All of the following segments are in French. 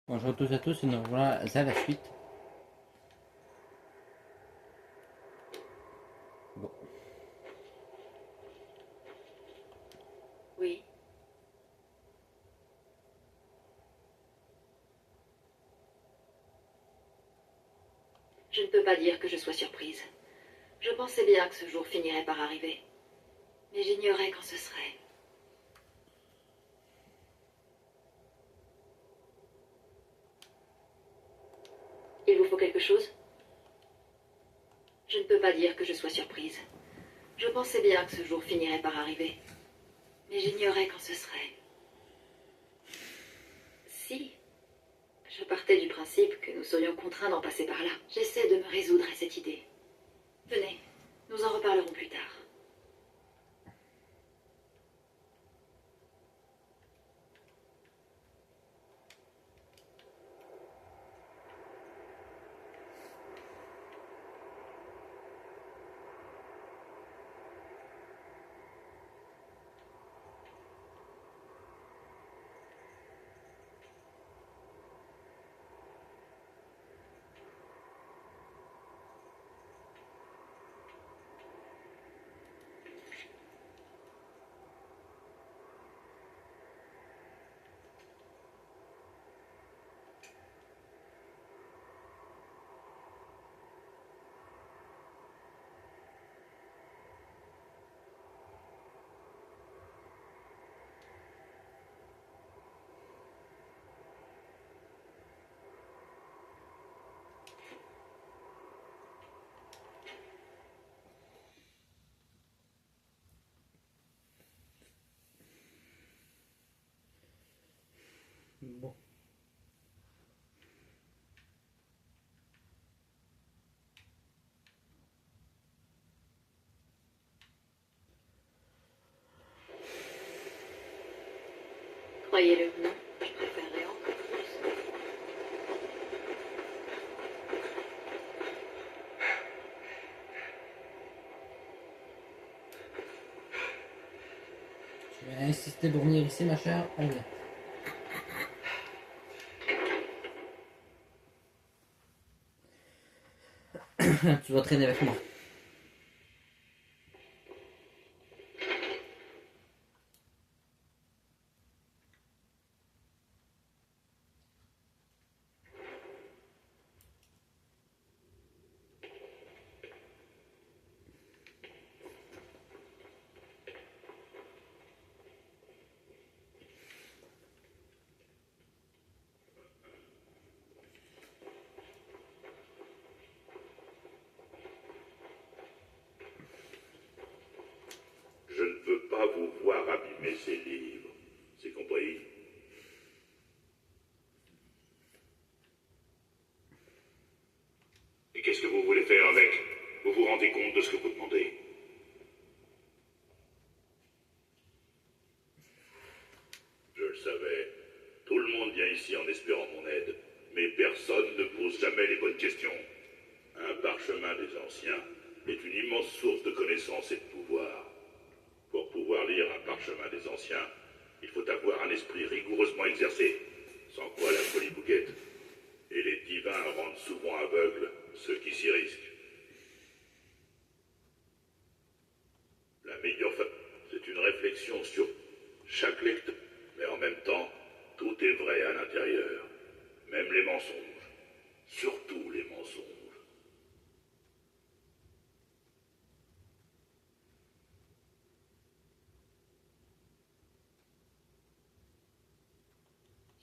Bonjour à tous et à tous, et nous voilà à la suite. Bon. Oui, je ne peux pas dire que je sois surprise. Je pensais bien que ce jour finirait par arriver. Mais j'ignorais quand ce serait. Il vous faut quelque chose? Je ne peux pas dire que je sois surprise. Je pensais bien que ce jour finirait par arriver. Mais j'ignorais quand ce serait. Si, je partais du principe que nous serions contraints d'en passer par là. J'essaie de me résoudre à cette idée. Venez, nous en reparlerons plus tard. Bon. Croyez-le ou non, je préférerais encore plus. Je vais insister pour venir ici, ma chère. On vient. Tu vas traîner avec moi. Je ne veux pas vous voir abîmer ces livres. C'est compris? Et qu'est-ce que vous voulez faire avec? Vous vous rendez compte de ce que vous demandez? Je le savais. Tout le monde vient ici en espérant mon aide. Mais personne ne pose jamais les bonnes questions. Un parchemin des anciens est une immense source de connaissances et de pouvoir. Pour pouvoir lire un parchemin des anciens, il faut avoir un esprit rigoureusement exercé, sans quoi la folie vous guette. Et les divins rendent souvent aveugles ceux qui s'y risquent. La meilleure c'est une réflexion sur chaque lecteur. Mais en même temps, tout est vrai à l'intérieur. Même les mensonges. Surtout les mensonges.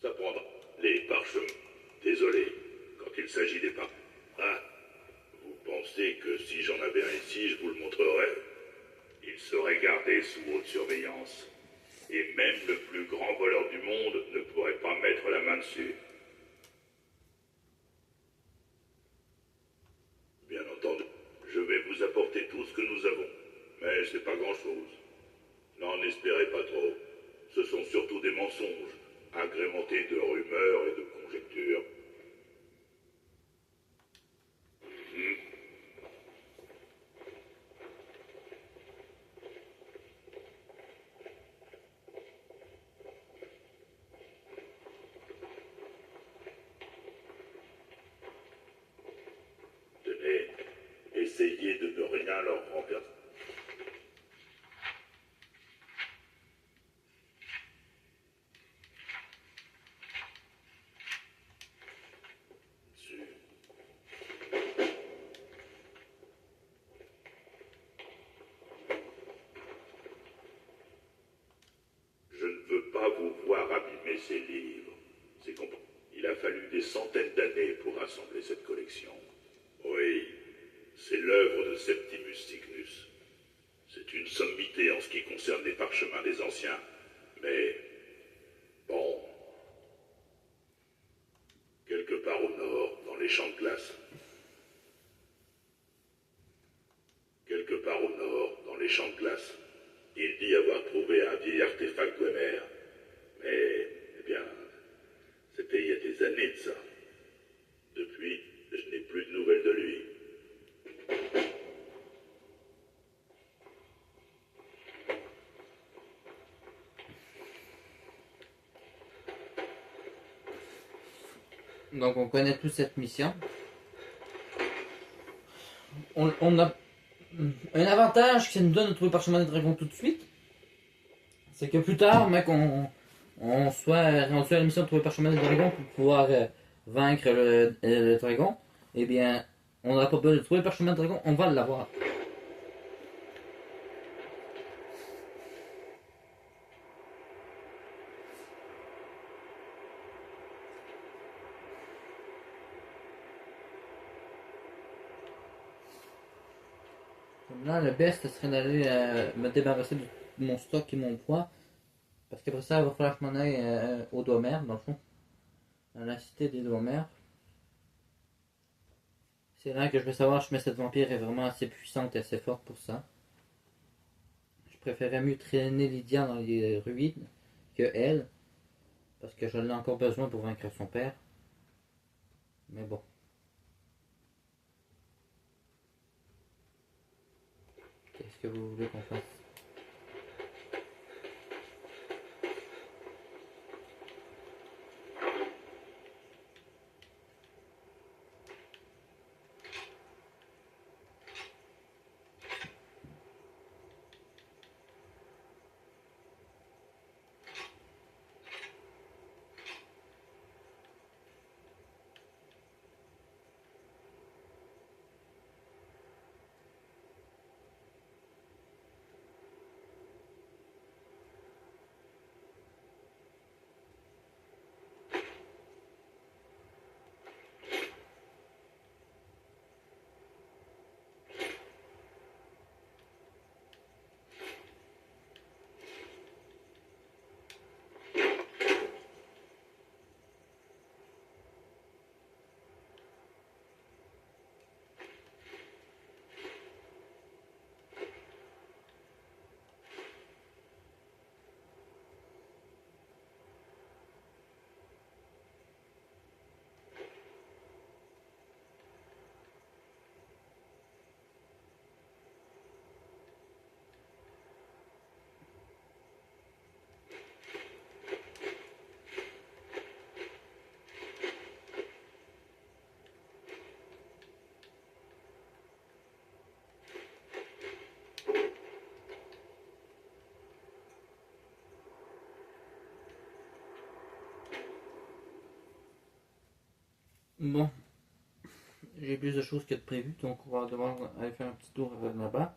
Ça prendra les parchemins. Désolé, quand il s'agit des parchemins. Ah, vous pensez que si j'en avais un ici, je vous le montrerais? Il serait gardé sous haute surveillance. Et même le plus grand voleur du monde ne pourrait pas mettre la main dessus. Bien entendu, je vais vous apporter tout ce que nous avons. Mais c'est pas grand-chose. N'en espérez pas trop. Ce sont surtout des mensonges, agrémentés de rumeurs et de conjectures. essayez de ne rien leur renverser. Je ne veux pas vous voir abîmer ces livres. C'est compris. Il a fallu des centaines d'années pour rassembler cette collection. Oui, c'est l'œuvre de Septimus Signus. C'est une sommité en ce qui concerne les parchemins des anciens. Mais, bon, quelque part au nord, dans les champs de glace. Quelque part au nord, dans les champs de glace, il dit avoir trouvé un vieil artefact Dwemer. Mais, eh bien, c'était il y a des années de ça. Depuis, je n'ai plus de nouvelles de lui. Donc on connaît tous cette mission. On a un avantage que ça nous donne de trouver Parchemin des Dragons tout de suite. C'est que plus tard, mec, on soit rendu à la mission de trouver Parchemin des Dragons pour pouvoir vaincre le dragon. Eh bien, on n'aura pas besoin de trouver Parchemin des Dragons, on va l'avoir. Là, le best serait d'aller me débarrasser de mon stock et mon poids. Parce qu'après ça, il va falloir que je m'en aille au Dwemer, dans le fond. À la cité des Dwemer. C'est là que je vais savoir si cette vampire est vraiment assez puissante et assez forte pour ça. Je préférais mieux traîner Lydia dans les ruines que elle. Parce que je l'ai encore besoin pour vaincre son père. Mais bon. Qu'est-ce que vous voulez qu'on fasse? Bon. J'ai plus de choses que de prévu, donc on va devoir aller faire un petit tour là-bas.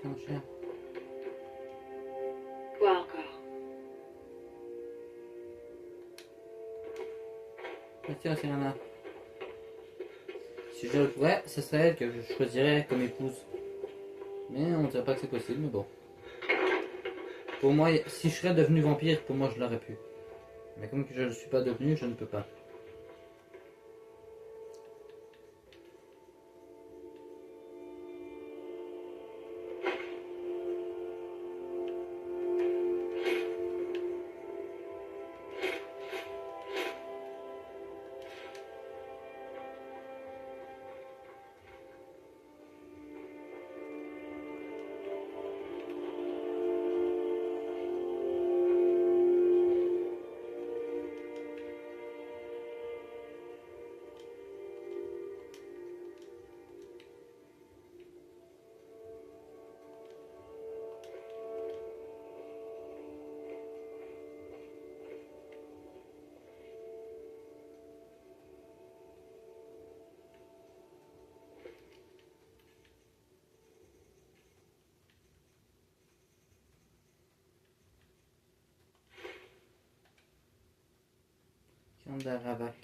Tiens, cher. Quoi encore? Ah, tiens, c'est Anna. Si je le pourrais, ce serait elle que je choisirais comme épouse. Mais on dirait pas que c'est possible, mais bon. Pour moi, si je serais devenu vampire, pour moi je l'aurais pu. Mais comme que je ne le suis pas devenu, je ne peux pas. Kandaravak.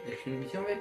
Est-ce une mission, mec?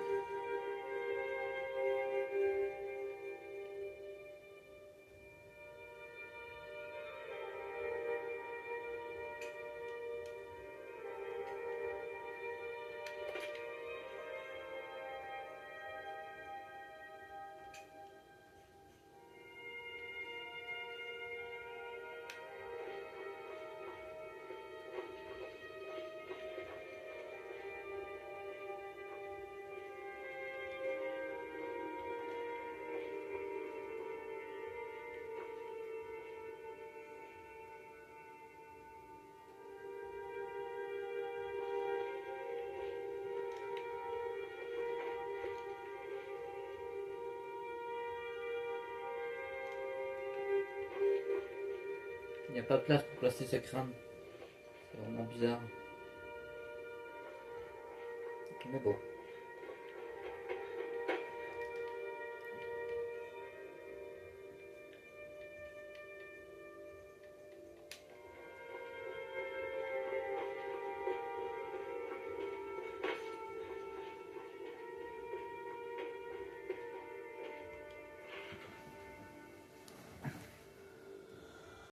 Il n'y a pas de place pour placer ce crâne. C'est vraiment bizarre. Mais bon.